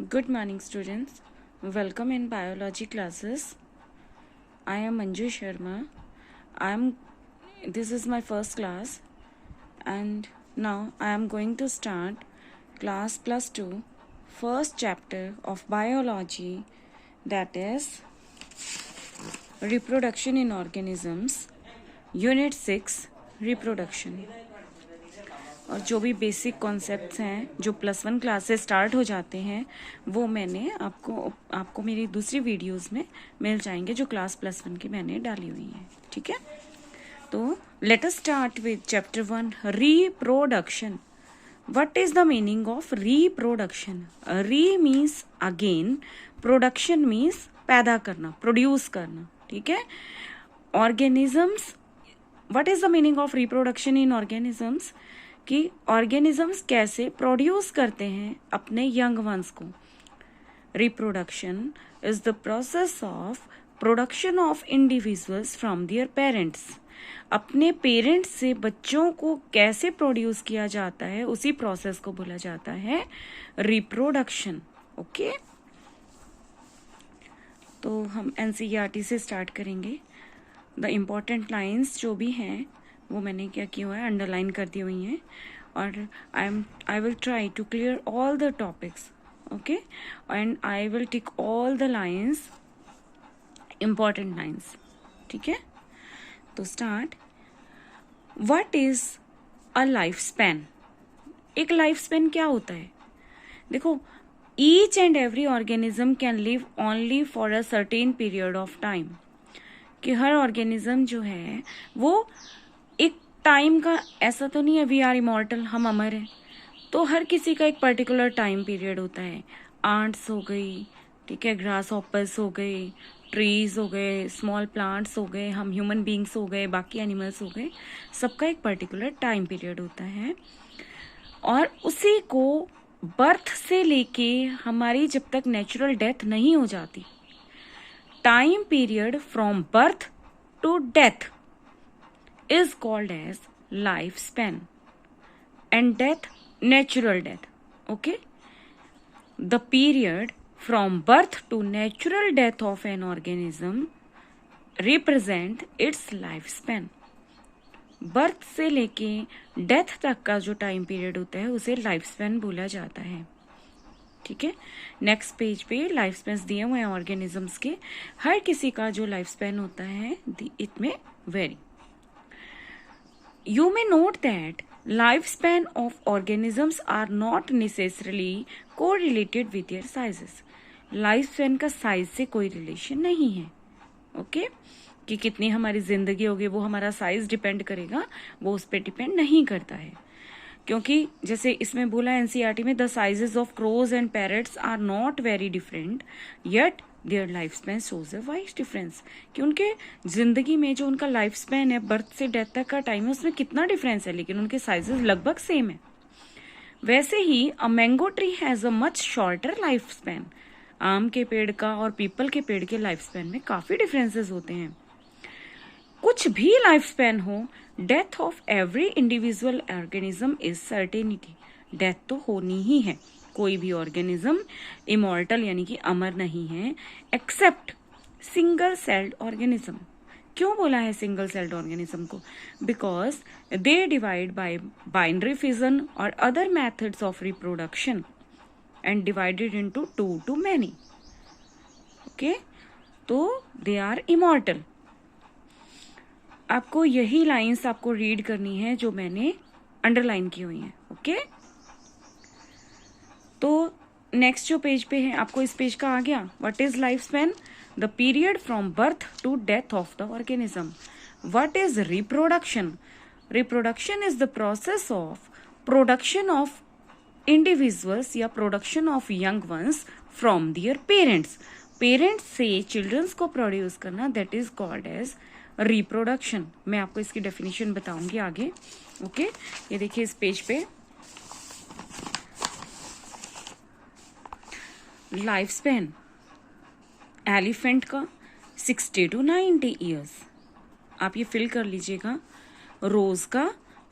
Good morning, students. Welcome in biology classes. I am Manju Sharma. This is my first class, and now I am going to start class plus 2, first chapter of biology, that is reproduction in organisms, unit 6, reproduction. और जो भी basic concepts हैं जो +1 class से start हो जाते हैं वो मैंने आपको मेरी दूसरी वीडियोस में मिल जाएंगे जो क्लास +1 की मैंने डाली हुई हैं. ठीक है, तो let us start with chapter 1, reproduction. What is the meaning of reproduction? री मीन्स अगेन, प्रोडक्शन मीन्स पैदा करना, प्रोड्यूस करना. ठीक है, organisms. What is the meaning of reproduction in organisms? कि ऑर्गेनिजम्स कैसे प्रोड्यूस करते हैं अपने यंग वंस को. Reproduction is the process of production of individuals from their parents. अपने पेरेंट्स से बच्चों को कैसे प्रोड्यूस किया जाता है उसी प्रोसेस को बोला जाता है रिप्रोडक्शन. ओके, तो हम एनसीईआरटी से स्टार्ट करेंगे. द इम्पॉर्टेंट लाइंस जो भी हैं वो मैंने क्या किया हुआ है, अंडरलाइन कर दी हुई हैं. और I will try to clear all the topics. Okay, and I will tick all the lines, important lines. ठीक है, तो start. What is a life span? एक लाइफ स्पैन क्या होता है? देखो, each and every organism can live only for a certain period of time. कि हर ऑर्गेनिज्म जो है वो एक टाइम का, ऐसा तो नहीं है वी आर इमॉर्टल, हम अमर हैं. तो हर किसी का एक पर्टिकुलर टाइम पीरियड होता है. आंट्स हो गई, ठीक है, ग्रास हॉपर्स हो गए, ट्रीज हो गए, स्मॉल प्लांट्स हो गए, हम ह्यूमन बींग्स हो गए, बाकी एनिमल्स हो गए. सबका एक पर्टिकुलर टाइम पीरियड होता है. और उसी को बर्थ से लेके हमारी जब तक नेचुरल डेथ नहीं हो जाती, time period from birth to death is called as lifespan, and death, natural death. Okay, the period from birth to natural death of an organism represent its lifespan. Birth से लेके death तक का जो time period होता है उसे life span बोला जाता है. ठीक है, नेक्स्ट पेज पे लाइफ स्पैन दिए हुए हैं ऑर्गेनिजम्स के. हर किसी का जो लाइफ स्पैन होता है इट में very. You may note that lifespan of organisms are not necessarily correlated with their sizes. Lifespan का साइज से कोई रिलेशन नहीं है. ओके, कि कितनी हमारी जिंदगी होगी वो हमारा साइज डिपेंड करेगा, वो उस पर डिपेंड नहीं करता है. क्योंकि जैसे इसमें बोला एनसीईआरटी में, the sizes of crows and parrots are not very different yet their life span shows a wide difference. कि उनके जिंदगी में जो उनका लाइफ स्पैन है, बर्थ से डेथ तक का टाइम है, उसमें कितना डिफरेंस है, लेकिन उनके साइजेस लगभग सेम है. वैसे ही a mango tree has a much shorter life span. आम के पेड़ का और पीपल के पेड़ के लाइफ स्पैन में काफी डिफरेंसेस होते हैं. कुछ भी लाइफ स्पैन हो, death of every individual organism is certainty. Death तो होनी ही है. कोई भी ऑर्गेनिज्म इमॉर्टल यानी कि अमर नहीं है, एक्सेप्ट सिंगल सेल्ड ऑर्गेनिज्म. क्यों बोला है सिंगल सेल्ड ऑर्गेनिज्म को? Because they divide by binary fission और other methods of reproduction and divided into two to many. Okay, तो दे आर इमॉर्टल. आपको यही लाइंस आपको रीड करनी है जो मैंने अंडरलाइन की हुई हैं. ओके, तो नेक्स्ट जो पेज पे है, आपको इस पेज का आ गया. What is life span? The period from birth to death of the organism. What is reproduction? Reproduction is the process of production of individuals या production of young ones from their parents. Parents से childrens को produce करना, that is called as reproduction. मैं आपको इसकी definition बताऊंगी आगे. Okay, ये देखिए इस पेज पे लाइफ स्पैन एलिफेंट का 60 to 90 ईयर्स. आप ये फिल कर लीजिएगा. रोज का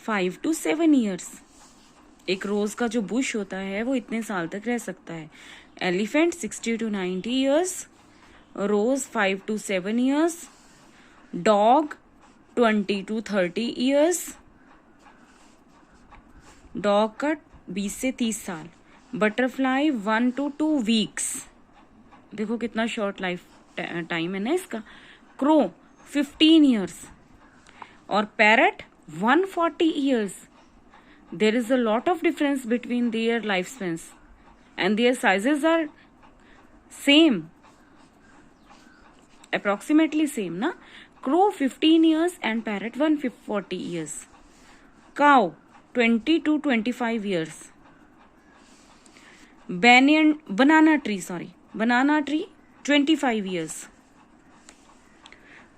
5 to 7 ईयर्स. एक रोज का जो बुश होता है वो इतने साल तक रह सकता है. Elephant 60 to 90 years, rose 5 to 7 years, dog 20 to 30 years, dog का 20 से 30 साल, बटरफ्लाई 1 to 2 weeks. देखो कितना शॉर्ट लाइफ टाइम है ना इसका. क्रो 15 years और parrot 140 years. There is a lot of difference between their lifespans and their sizes are same, approximately same na. Crow 15 years and parrot 140 years. Cow 20 to 25 years. Banana tree 25 years.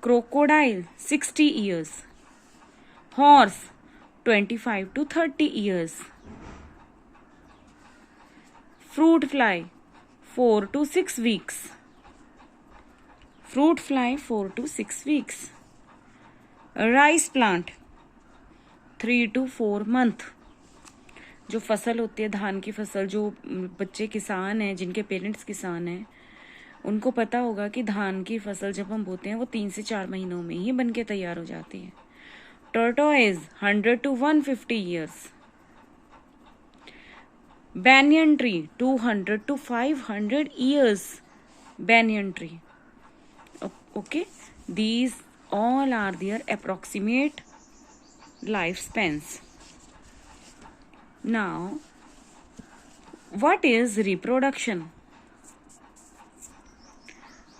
Crocodile 60 years. Horse 25 to 30 years. Fruit fly 4 to 6 weeks. Fruit fly 4 to 6 weeks. Rice plant 3 to 4 month. जो फसल होती है धान की फसल, जो बच्चे किसान हैं, जिनके पेरेंट्स किसान हैं, उनको पता होगा कि धान की फसल जब हम बोते हैं वो 3 से 4 महीनों में ही बनके तैयार हो जाती है. Tortoise 100 to 150 years. Banyan tree 200 to 500 years. Banyan tree. Okay, these all are their approximate lifespans. Now, what is reproduction?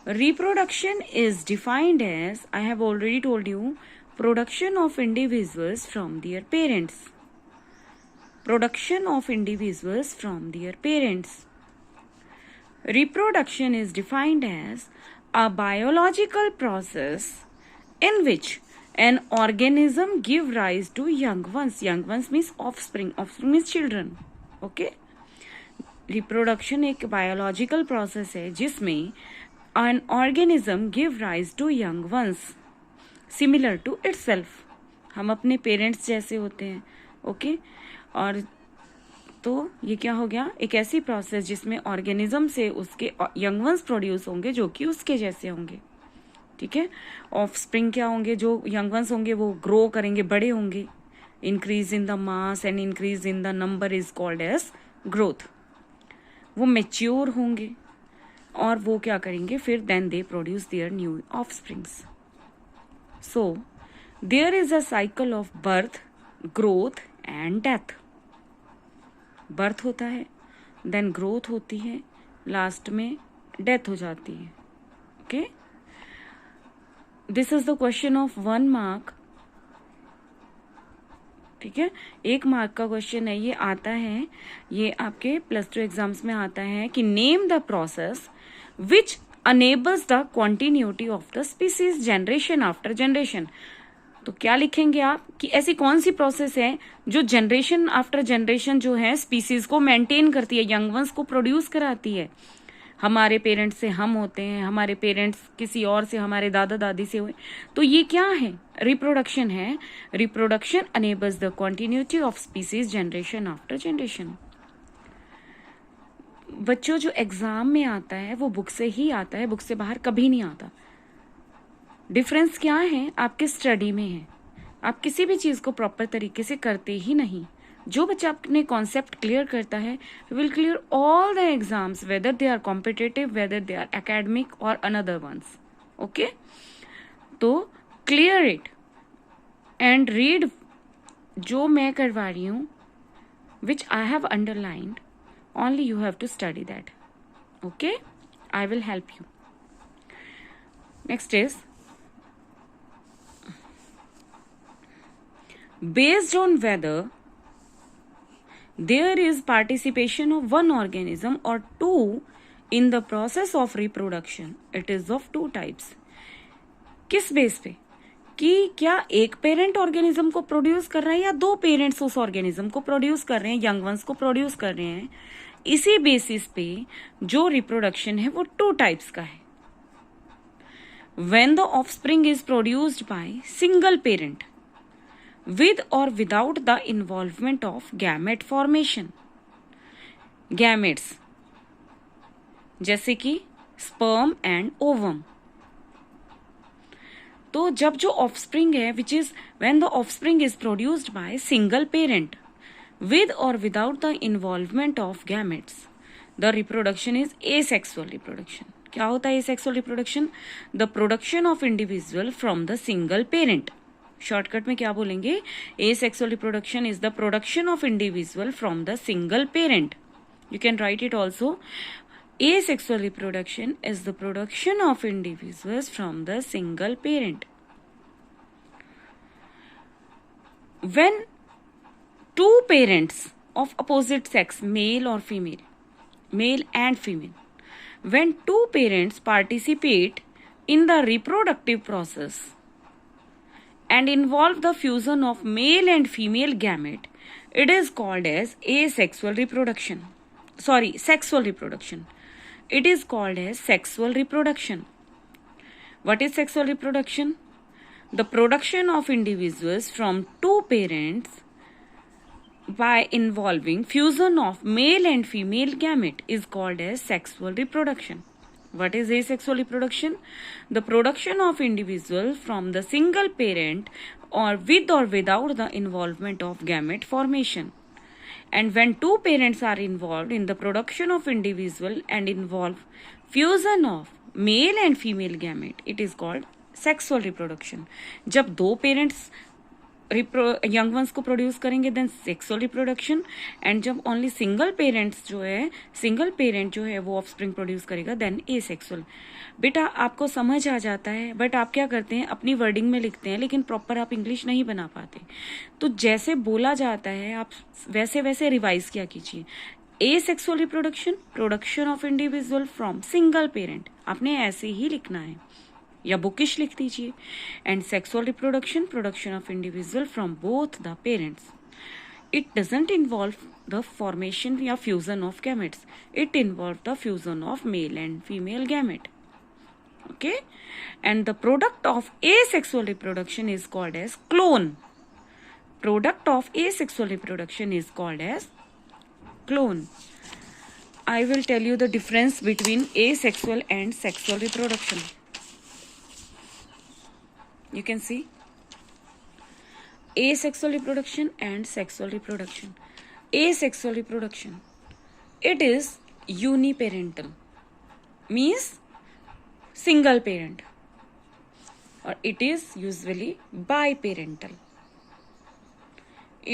Reproduction is defined as, I have already told you, production of individuals from their parents. Production of individuals from their parents. Reproduction is defined as a biological process in which an organism give rise to young ones. Young ones means offspring. Offspring means children. Okay? Reproduction एक biological process है जिसमें an organism give rise to young ones similar to itself. हम अपने parents जैसे होते हैं. Okay और तो ये क्या हो गया, एक ऐसी प्रोसेस जिसमें ऑर्गेनिज्म से उसके यंग वंस प्रोड्यूस होंगे जो कि उसके जैसे होंगे. ठीक है. ऑफस्प्रिंग क्या होंगे, जो यंग वंस होंगे वो ग्रो करेंगे, बड़े होंगे. Increase in the mass and increase in the number is called as growth. वो मेच्योर होंगे और वो क्या करेंगे फिर, then they produce their new offsprings. So, there is a cycle of birth, growth and death. Birth होता है, then growth होती है, last में death हो जाती है. Okay? This is the question of 1 mark. ठीक है. 1 मार्क का क्वेश्चन है, ये आता है, ये आपके +2 एग्जाम्स में आता है कि name the process which enables the continuity of the species generation after generation. तो क्या लिखेंगे आप कि ऐसी कौन सी प्रोसेस है जो जनरेशन आफ्टर जनरेशन जो है स्पीसीज को मेंटेन करती है, यंग वंस को प्रोड्यूस कराती है. हमारे पेरेंट्स से हम होते हैं, हमारे पेरेंट्स किसी और से, हमारे दादा दादी से हुए. तो ये क्या है, रिप्रोडक्शन है. Reproduction enables the continuity of species generation after generation. बच्चों जो एग्जाम में आता है वो बुक से ही आता है, बुक से बाहर कभी नहीं आता. डिफरेंस क्या है, आपके स्टडी में है. आप किसी भी चीज को प्रॉपर तरीके से करते ही नहीं. जो बच्चा अपने कॉन्सेप्ट क्लियर करता है will clear all the exams, whether they are competitive, whether they are academic और अनदर वंस. ओके, तो क्लियर इट एंड रीड जो मैं करवा रही हूं, which I have underlined. Only you have to study that. Okay? I will help you. Next is, based on whether there is participation of one organism or two in the process of reproduction, it is of 2 types. किस base पे कि क्या एक parent organism को produce कर रहा है या 2 पेरेंट्स उस ऑर्गेनिज्म को प्रोड्यूस कर रहे हैं, यंग वंस को प्रोड्यूस कर रहे हैं. इसी बेसिस पे जो रिप्रोडक्शन है वो 2 टाइप्स का है. When the offspring is produced by single parent, with or without the involvement of gamete formation. Gametes जैसे कि sperm and ovum. तो जब जो ऑफस्प्रिंग है, which is when the offspring is produced by single parent with or without the involvement of gametes, the reproduction is asexual reproduction. क्या होता है asexual reproduction? The production of individual from the single parent. Shortcut में क्या बोलेंगे? Asexual reproduction is the production of individual from the single parent. You can write it also. Asexual reproduction is the production of individuals from the single parent. When two parents of opposite sex, male or female, male and female, when two parents participate in the reproductive process and involve the fusion of male and female gamete, it is called as asexual reproduction. Sorry, sexual reproduction. It is called as sexual reproduction. What is sexual reproduction? The production of individuals from two parents by involving fusion of male and female gamete is called as sexual reproduction. What is asexual reproduction? The production of individual from the single parent or with or without the involvement of gamete formation. And when two parents are involved in the production of individual and involve fusion of male and female gamete, it is called sexual reproduction. जब दो parents young ones को produce करेंगे then sexual reproduction, and जब only single parents जो है, single parent जो है वो ऑफस्प्रिंग प्रोड्यूस करेगा देन एसेक्सुअल. बेटा आपको समझ आ जाता है, बट आप क्या करते हैं अपनी वर्डिंग में लिखते हैं, लेकिन प्रॉपर आप इंग्लिश नहीं बना पाते. तो जैसे बोला जाता है आप वैसे वैसे रिवाइज किया कीजिए. Asexual reproduction, production of individual from single parent, आपने ऐसे ही लिखना है या बुकिश लिख दीजिए. And sexual reproduction, production of individual from both the parents. It doesn't involve the formation या fusion of gametes, it involve the fusion of male and female gamete. Okay, and the product of asexual reproduction is called as clone. Product of asexual reproduction is called as clone. I will tell you the difference between asexual and sexual reproduction. You can see asexual reproduction and sexual reproduction. Asexual reproduction, it is uniparental, means single parent, or it is usually biparental.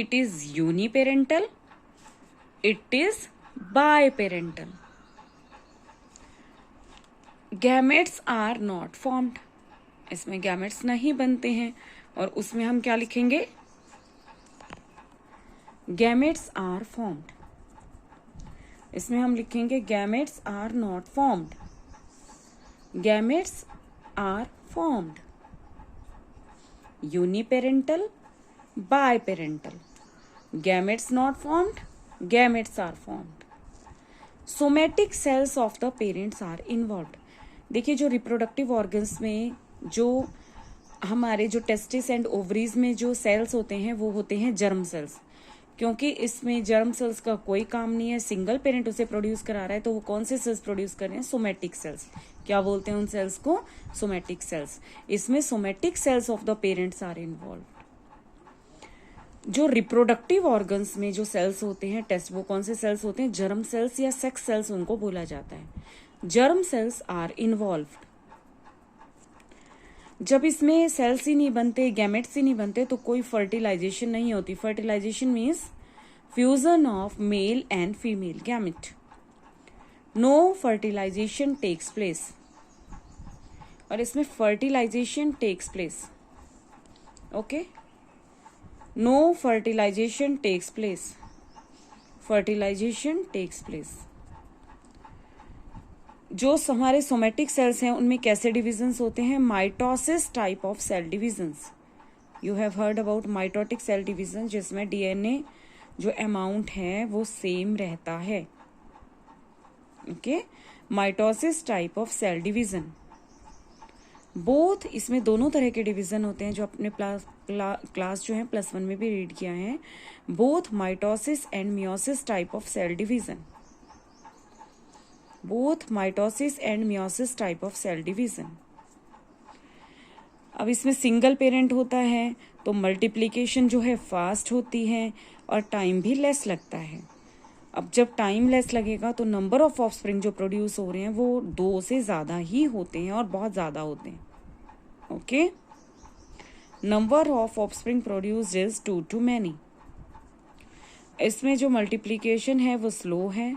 It is uniparental, it is biparental. Gametes are not formed. इसमें gametes नहीं बनते हैं, और उसमें हम क्या लिखेंगे? Gametes are formed. इसमें हम लिखेंगे gametes are not formed. Gametes are formed. Uniparental, biparental. Gametes not formed, gametes are formed. Somatic cells of the parents are involved. देखिए जो रिप्रोडक्टिव ऑर्गन्स में जो हमारे जो टेस्टिस एंड ओवरीज में जो सेल्स होते हैं वो होते हैं जर्म सेल्स, क्योंकि इसमें जर्म सेल्स का कोई काम नहीं है. सिंगल पेरेंट उसे प्रोड्यूस करा रहा है, तो वो कौन से सेल्स प्रोड्यूस कर रहे हैं? Somatic cells. क्या बोलते हैं उन सेल्स को? Somatic cells. इसमें somatic cells of the parents are involve. जो रिप्रोडक्टिव ऑर्गन्स में जो सेल्स होते हैं टेस्ट, वो कौन से सेल्स होते हैं? जर्म सेल्स या सेक्स सेल्स उनको बोला जाता है. Germ cells are involved. जब इसमें सेल्स ही नहीं बनते, गैमेट्स ही नहीं बनते, तो कोई फर्टिलाइजेशन नहीं होती. Fertilisation means fusion of male and female gamete. No fertilisation takes place. और इसमें fertilisation takes place. Okay, no fertilisation takes place. Fertilisation takes place. जो हमारे सोमेटिक सेल्स हैं उनमें कैसे डिविजन्स होते हैं? Mitosis type of cell divisions. You have heard about mitotic cell division, जिसमें डीएनए जो अमाउंट है वो सेम रहता है. Okay, mitosis type of cell division. Both, इसमें दोनों तरह के डिवीजन होते हैं जो अपने क्लास जो है +1 में भी रीड किया है. Both mitosis and meiosis type of cell division. Both mitosis and meiosis type of cell division. अब इसमें सिंगल पेरेंट होता है तो मल्टीप्लिकेशन जो है फास्ट होती है और टाइम भी लेस लगता है. अब जब टाइम लेस लगेगा तो नंबर ऑफ ऑफस्प्रिंग जो प्रोड्यूस हो रहे हैं वो 2 से ज़्यादा ही होते हैं और बहुत ज़्यादा होते हैं. Okay, number of offspring produced is 2 to many. इसमें जो मल्टीप्लिकेशन है वो स्लो है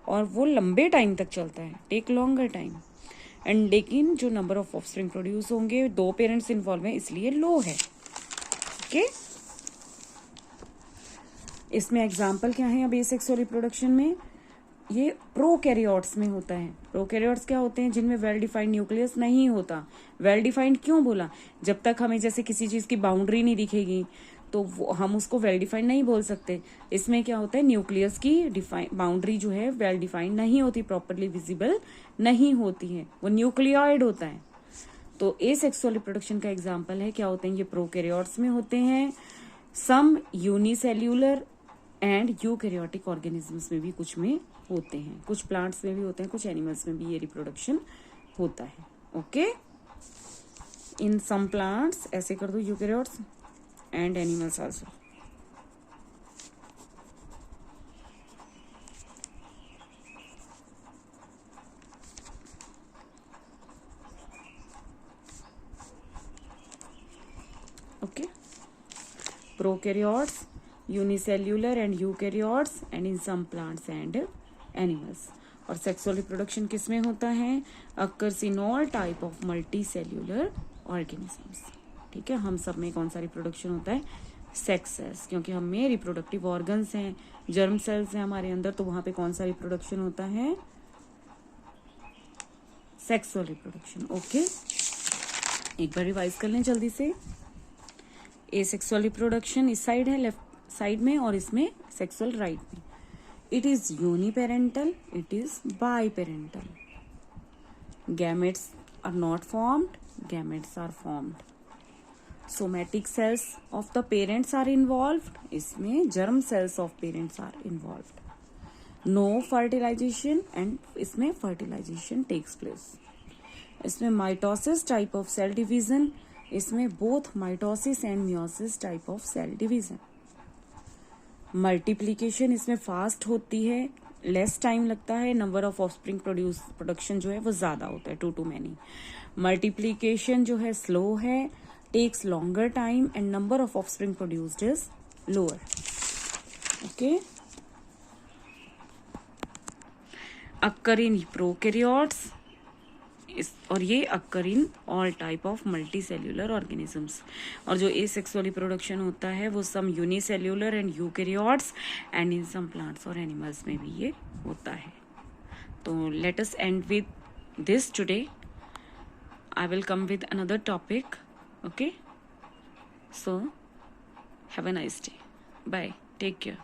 और वो लंबे टाइम तक चलता है, टेक लॉन्गर टाइम. एंड लेकिन जो नंबर ऑफ ऑफस्प्रिंग प्रोड्यूस होंगे 2 पेरेंट्स इन्वॉल्व हैं इसलिए लो है. ओके, इसमें एग्जाम्पल क्या है अब एसेक्सुअल रिप्रोडक्शन में? ये प्रोकैरियोट्स में होता है. प्रोकैरियोट्स क्या होते हैं? जिनमें वेल डिफाइंड न्यूक्लियस नहीं होता. वेल डिफाइंड क्यों बोला? जब तक हमें जैसे किसी चीज़ की बाउंड्री नहीं दिखेगी तो हम उसको वेल डिफाइंड नहीं बोल सकते. इसमें क्या होता है? न्यूक्लियस की बाउंड्री जो है वेल डिफाइंड नहीं होती, प्रॉपरली विजिबल नहीं होती है, वो न्यूक्लियॉइड होता है. तो एसेक्सुअल रिप्रोडक्शन का एग्जाम्पल है क्या होते हैं? ये प्रोकैरियोट्स में होते हैं. सम यूनिसेल्यूलर एंड यूकैरियोटिक ऑर्गेनिजम्स में भी कुछ में होते हैं, कुछ प्लांट्स में भी होते हैं, कुछ एनिमल्स में भी ये रिप्रोडक्शन होता है. ओके, इन सम प्लांट्स ऐसे कर दो, eukaryotes and animals also. Okay, prokaryotes, unicellular and eukaryotes and in some plants and animals. और सेक्सुअल रिप्रोडक्शन किस में होता है? Occurs in all type of multi cellular organisms. ठीक है, हम सब में कौन सा रिप्रोडक्शन होता है? सेक्स सेल्स, क्योंकि हम में रिप्रोडक्टिव ऑर्गन्स हैं, जर्म सेल्स हैं हमारे अंदर, तो वहां पे कौन सा रिप्रोडक्शन होता है? Sexual reproduction. ओके, एक बार रिवाइज कर लें जल्दी से. एसेक्सुअल रिप्रोडक्शन इस साइड है, लेफ्ट साइड में, और इसमें सेक्सुअल राइट में. It is uniparental, it is biparental. Gametes are not formed, gametes are formed. Somatic cells of the parents are involved. इसमें germ cells of parents are involved. No fertilization and इसमें fertilization takes place. इसमें mitosis type of cell division. इसमें both mitosis and meiosis type of cell division. Multiplication इसमें fast होती है, less time लगता है, number of offspring production जो है वो ज़्यादा होता है, 2 to many. मल्टीप्लीकेशन जो है स्लो है, takes longer time and number of offspring produced is lower. Okay, occur in prokaryotes और ये occur in all type of multi cellular organisms. और जो एसेक्सुअल रिप्रोडक्शन होता है वो some unicellular and eukaryotes and in some plants और animals में भी ये होता है. तो let us end with this today. I will come with another topic. Okay, so have a nice day. Bye, take care.